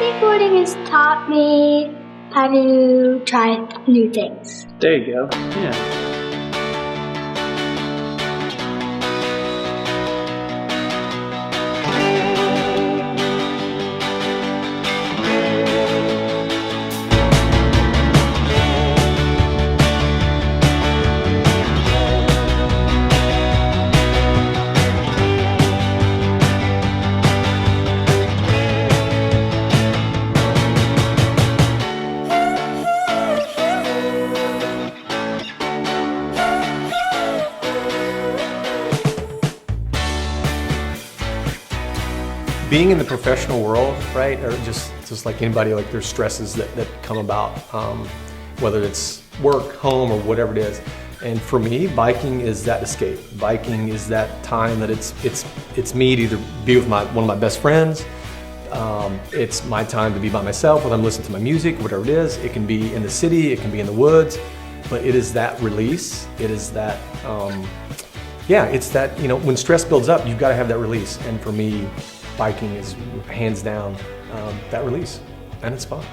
Skateboarding has taught me how to try new things. There you go. Yeah. Being in the professional world, right, or just like anybody, like there's stresses that come about, whether it's work, home, or whatever it is. And for me, biking is that escape. Biking is that time that it's me to either be with one of my best friends. It's my time to be by myself, whether I'm listening to my music, whatever it is. It can be in the city, it can be in the woods, but it is that release. It is that, yeah, it's that, you know, when stress builds up, you've got to have that release. And for me, biking is hands down that release, and it's fun.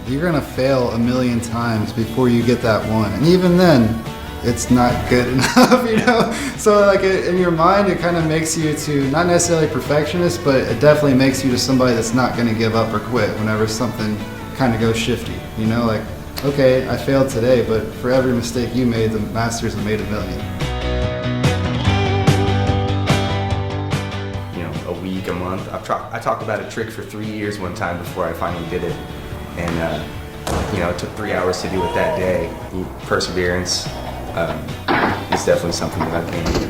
You're gonna fail a million times before you get that one, and even then, it's not good enough, you know? So like in your mind, it kind of makes you to, not necessarily perfectionist, but it definitely makes you to somebody that's not gonna give up or quit whenever something kind of goes shifty, you know? Like, okay, I failed today, but for every mistake you made, the masters have made a million. A month. I talked about a trick for 3 years one time before I finally did it, and you know, it took 3 hours to do it that day. Perseverance is definitely something that I've gained,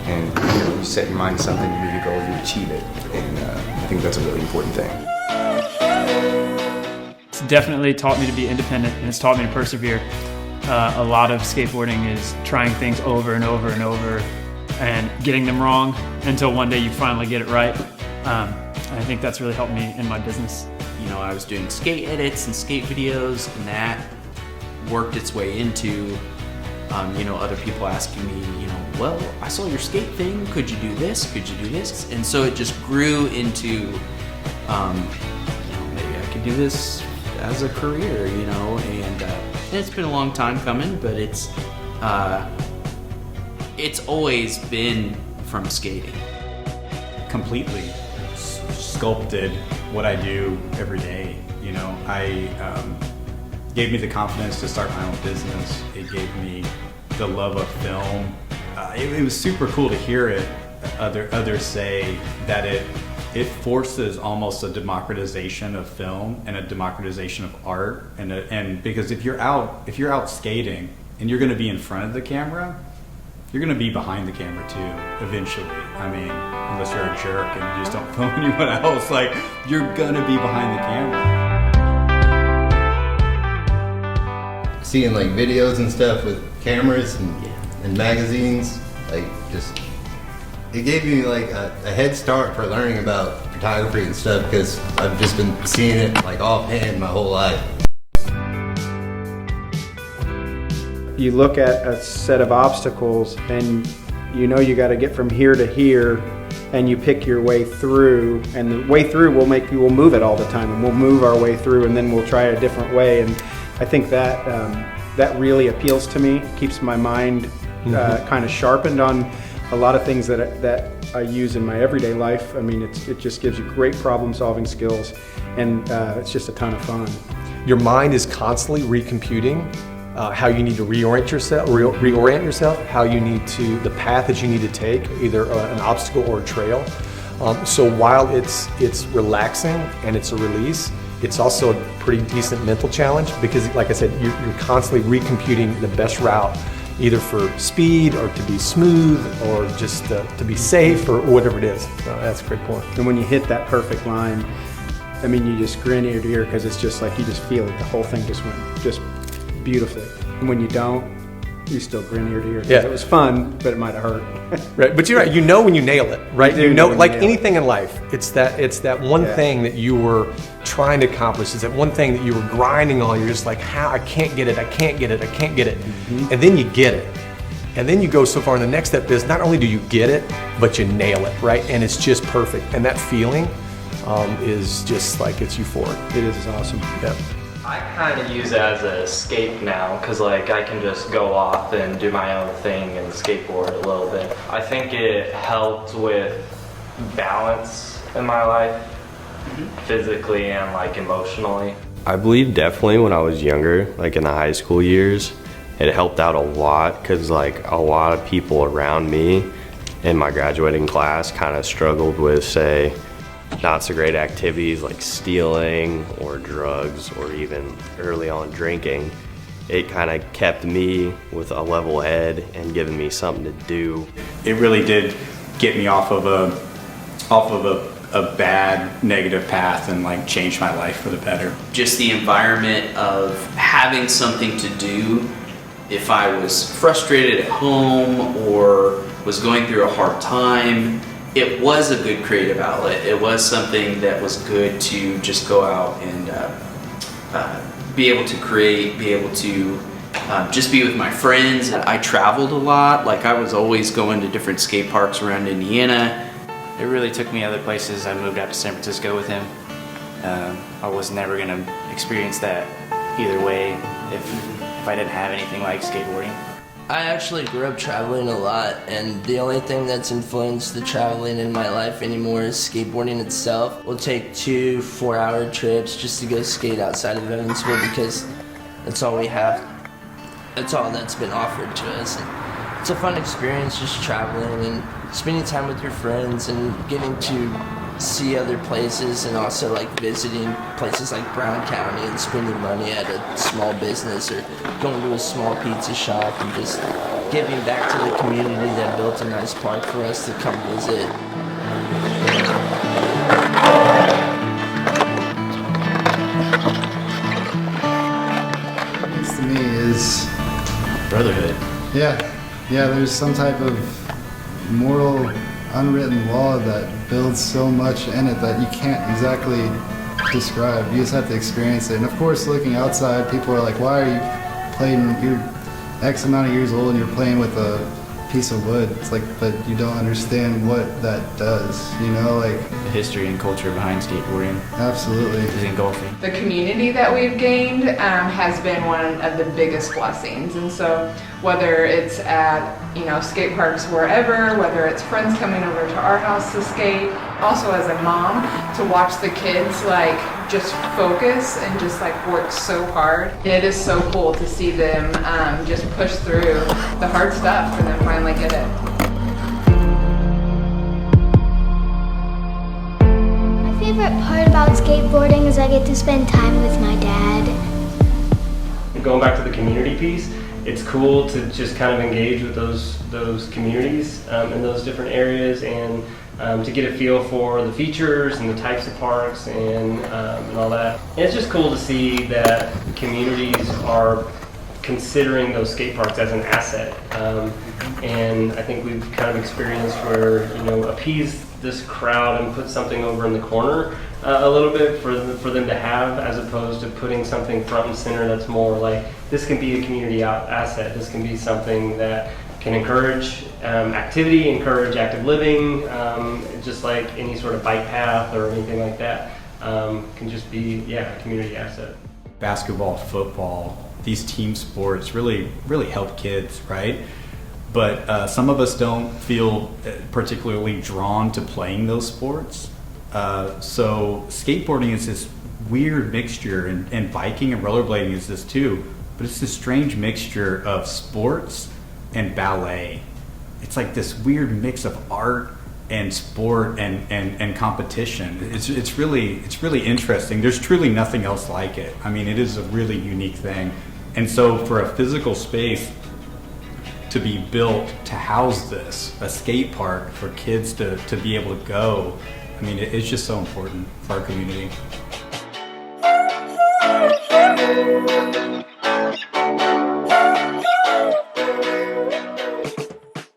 and you know, you set your mind to something, you meet a goal, you achieve it, and I think that's a really important thing. It's definitely taught me to be independent, and it's taught me to persevere. A lot of skateboarding is trying things over and over and over and getting them wrong until one day you finally get it right. I think that's really helped me in my business. You know, I was doing skate edits and skate videos, and that worked its way into, you know, other people asking me, you know, well, I saw your skate thing, could you do this, could you do this? And so it just grew into, you know, maybe I could do this as a career, you know, and it's been a long time coming, but it's always been from skating. Completely sculpted what I do every day. You know, gave me the confidence to start my own business. It gave me the love of film. It was super cool to hear it. Others say that it forces almost a democratization of film and a democratization of art. And because if you're out skating and you're going to be in front of the camera, you're going to be behind the camera too, eventually. I mean, unless you're a jerk and you just don't film anyone else, like, you're going to be behind the camera. Seeing like videos and stuff with cameras and magazines, like it gave me like a head start for learning about photography and stuff, because I've just been seeing it like offhand my whole life. You look at a set of obstacles and you know you got to get from here to here, and you pick your way through, and the way through we'll move it all the time, and we'll move our way through, and then we'll try a different way. And I think that that really appeals to me, keeps my mind kind of sharpened on a lot of things that I use in my everyday life. I mean, it just gives you great problem solving skills, and it's just a ton of fun. Your mind is constantly recomputing how you need to reorient yourself, how you need to, the path that you need to take, either an obstacle or a trail. So while it's relaxing and it's a release, it's also a pretty decent mental challenge, because like I said, you're constantly recomputing the best route, either for speed or to be smooth or just to be safe or whatever it is. That's a great point. And when you hit that perfect line, I mean, you just grin ear to ear, because it's just like you just feel it. The whole thing just went beautifully. And when you don't, you still grin ear to ear. Yeah. It was fun, but it might have hurt. Right, but you're right. You know when you nail it, right? You know, like anything in life, it's that one thing that you were trying to accomplish. It's that one thing that you were grinding on. You're just like, how I can't get it. And then you get it. And then you go so far, and the next step is not only do you get it, but you nail it, right? And it's just perfect. And that feeling, is just like, it's euphoric. It is awesome. Yep. I kind of use it as an escape now because like I can just go off and do my own thing and skateboard a little bit. I think it helped with balance in my life, physically and like emotionally. I believe definitely when I was younger, like in the high school years, it helped out a lot because like a lot of people around me in my graduating class kind of struggled with, say, not so great activities like stealing or drugs or even early on drinking. It kind of kept me with a level head and given me something to do. It really did get me off of a bad negative path and like change my life for the better. Just the environment of having something to do if I was frustrated at home or was going through a hard time. It was a good creative outlet. It was something that was good to just go out and be able to create, be able to just be with my friends. I traveled a lot. Like I was always going to different skate parks around Indiana. It really took me other places. I moved out to San Francisco with him. I was never gonna experience that either way if I didn't have anything like skateboarding. I actually grew up traveling a lot, and the only thing that's influenced the traveling in my life anymore is skateboarding itself. We'll take 2 4-hour trips just to go skate outside of Evansville because that's all we have. That's all that's been offered to us. And it's a fun experience just traveling and spending time with your friends and getting to see other places, and also like visiting places like Brown County and spending money at a small business or going to a small pizza shop and just giving back to the community that built a nice park for us to come visit. This to me is Brotherhood. yeah, there's some type of moral unwritten law that builds so much in it that you can't exactly describe. You just have to experience it. And of course, looking outside, people are like, why are you playing, you're X amount of years old and you're playing with a piece of wood. It's like, but you don't understand what that does, you know, like The history and culture behind skateboarding absolutely is engulfing. The community that we've gained has been one of the biggest blessings, and so whether it's at skate parks wherever, whether it's friends coming over to our house to skate, also as a mom to watch the kids like just focus and just like work so hard. It is so cool to see them just push through the hard stuff and then finally get it. My favorite part about skateboarding is I get to spend time with my dad. Going back to the community piece, it's cool to just kind of engage with those communities in those different areas and to get a feel for the features and the types of parks and all that. And it's just cool to see that communities are considering those skate parks as an asset. And I think we've kind of experienced where, appease this crowd and put something over in the corner a little bit for them to have, as opposed to putting something front and center that's more like, this can be a community asset. This can be something that can encourage activity, encourage active living, just like any sort of bike path or anything like that can just be, a community asset. Basketball, football, these team sports really help kids, right? But some of us don't feel particularly drawn to playing those sports. So skateboarding is this weird mixture, and biking and rollerblading is this too, but it's this strange mixture of sports and ballet. It's like this weird mix of art and sport and competition. It's really interesting. There's truly nothing else like it. I mean, it is a really unique thing. And so for a physical space to be built to house this, a skate park for kids to be able to go, I mean, it's just so important for our community.